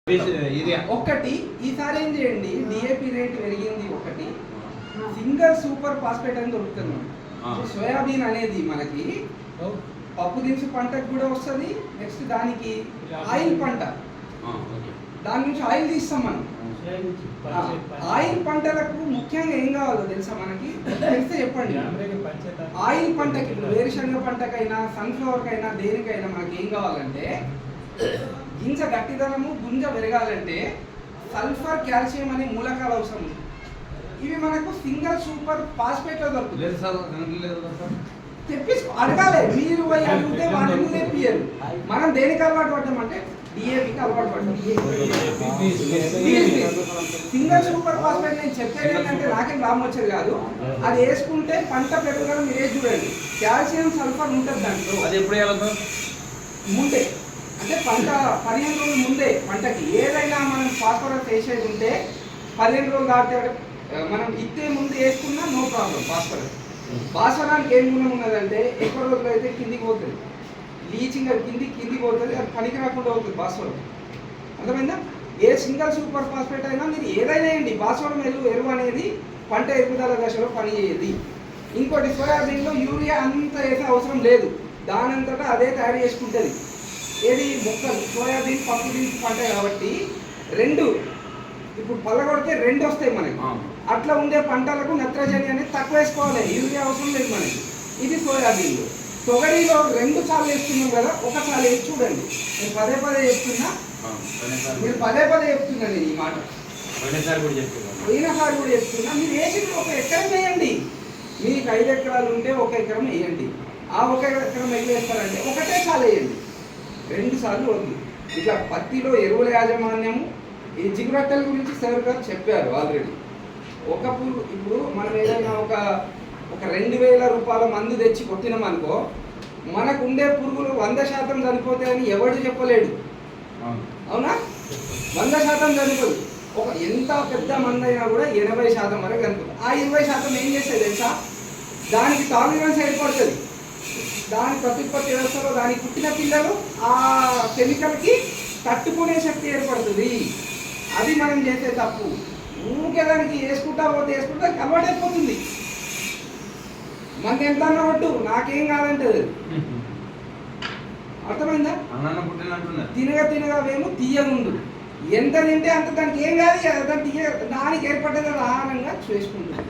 ఒకటి ఈసారి ఏం చేయండి, డిఏపి రేట్ పెరిగింది. ఒకటి సింగల్ సూపర్ ఫాస్ఫేట్ అని దొరుకుతుంది. సోయాబీన్ అనేది మనకి పప్పు దినుసు పంటకు కూడా వస్తుంది. నెక్స్ట్ దానికి ఆయిల్ పంట, దాని నుంచి ఆయిల్ తీస్తాం మనం. ఆయిల్ పంటలకు ముఖ్యంగా ఏం కావాలో తెలుసా మనకి? తెలిస్తే చెప్పండి. ఆయిల్ పంటకి వేరుశనగ పంటకైనా సన్ఫ్లవర్కైనా దేనికైనా మనకి ఏం కావాలంటే గింజ గట్టిదనము, గుంజ పెరగాలంటే సల్ఫర్, కాల్షియం అనే మూలకాలు అవసరం. ఇవి మనకు సింగల్ సూపర్ ఫాస్ఫేట్ లో దొరుకుతుంది. తెప్పించుకో, అడగాలి. మీరు పోయి అడిగితే వాళ్ళని తెప్పియరు. మనం దేనికి అలవాటు పడ్డామంటే డిఏపికి అలవాటు పడ్డాం. సింగల్ సూపర్ ఫాస్ఫేట్ నేను చెప్పేది ఏంటంటే నాకేం లాభం వచ్చేది కాదు. అది వేసుకుంటే పంట పెరుగుదల మీరే చూడండి. కాల్షియం, సల్ఫర్ ఉంటుంది దాంట్లో. అది ఎప్పుడు ముందే అంటే పంట 15 రోజుల ముందే పంటకి ఏదైనా మనం ఫాస్ఫరస్ వేసేది ఉంటే 15 రోజులు దాటితే మనం ఇచ్చే ముందు వేసుకున్నా నో ప్రాబ్లం. భాస్వరానికి ఏం గుణం ఉన్నదంటే ఎక్కువ రోజులు అయితే కిందికి పోతుంది, లీచింగ్ కిందికి పోతుంది, అది పనికి రాకుండా అవుతుంది భాస్వరం. అర్థమైందా? ఏ సింగల్ సూపర్ ఫాస్ఫేట్ అయినా మీరు ఏదైనా వేయండి, భాస్వరం ఎరువు అనేది పంట ఎదుగుదల దశలో పనిచేయదు. ఇంకోటి సోయాబీన్లో యూరియా అంత వేసే అవసరం లేదు, దానంతటా అదే తయారు చేసుకుంటుంది. ఏది మొక్కలు సోయాబీన్ పప్పు దినుసు పంట కాబట్టి రెండు ఇప్పుడు పళ్ళగొడితే రెండు వస్తాయి మనకి. అట్లా ఉండే పంటలకు నత్రజని అనేది తక్కువ వేసుకోవాలి, యూరియా అవసరం లేదు మనకి. ఇది సోయాబీన్లో. తొగరిలో 2 సార్లు వేస్తున్నాం కదా, ఒకసారి వేసి చూడండి. నేను పదే చెప్తున్నా, మీరు పదే చెప్తున్నా నేను ఈ మాట. పోయినసారి కూడా చెప్తున్నా, మీరు వేసి 1 ఎకరం వేయండి. మీకు 5 ఎకరాలు ఉంటే 1 ఎకరం వేయండి. ఆ 1 ఎకరం ఎన్ని వేస్తారంటే ఒకటే సార్లు వేయండి, 2 సార్లు వద్దు. ఇట్లా పత్తిలో ఎరువుల యాజమాన్యము, ఈ జిగురట్టల గురించి సార్ గారు చెప్పారు ఆల్రెడీ. ఒక పురుగు ఇప్పుడు మనం ఏదైనా ఒక 2000 రూపాయల మందు తెచ్చి కొట్టినామనుకో, మనకు ఉండే పురుగులు 100% చనిపోతాయని ఎవడు చెప్పలేడు. అవునా? 100% చనిపోదు. ఎంత పెద్ద మందు అయినా కూడా 80% వరకు చనిపోతుంది. ఆ 20% ఏం చేస్తుంది తెలుసా? దానికి టాలరెన్స్ ఏర్పడుతుంది. దాని ప్రత్యుత్పత్తి వ్యవస్థలో దానికి పుట్టిన పిల్లలు ఆ కెమికల్కి తట్టుకునే శక్తి ఏర్పడుతుంది. అది మనం చేసే తప్పు. ఊరికే దానికి వేసుకుంటా అలవాటైపోతుంది. మనకి ఎంత అన్నట్టు నాకేం కాదంటది. అర్థమైందా? తినగా వేమో తీయగుండు. ఎంత తింటే అంత దానికి ఏం కాదు, దానికి ఏర్పడ్డది ఆహారంగా చేసుకుంటుంది.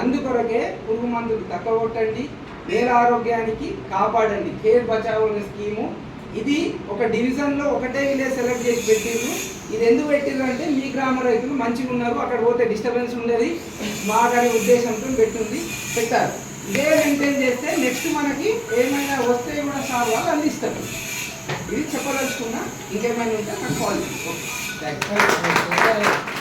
అందుకొరకే పురుగు మందులు తక్కువ కొట్టండి, నేల ఆరోగ్యానికి కాపాడండి. కేర్ బచావ్ అనే స్కీము ఇది ఒక డివిజన్లో ఒకటే విలేజ్ సెలెక్ట్ చేసి పెట్టిండ్రు. ఇది ఎందుకు పెట్టిండ్రు అంటే మీ గ్రామ రైతులు మంచిగా ఉన్నారు, అక్కడ పోతే డిస్టర్బెన్స్ ఉండేది మాకనే ఉద్దేశంతో పెట్టారు. ఇదే మెయింటైన్ చేస్తే నెక్స్ట్ మనకి ఏమైనా వస్తే కూడా సార్ వాళ్ళు అందిస్తారు. ఇది చెప్పదలుచుకున్నా. ఇంకేమైనా ఉంటే నాకు కాల్ చేయండి. Okay, thank you.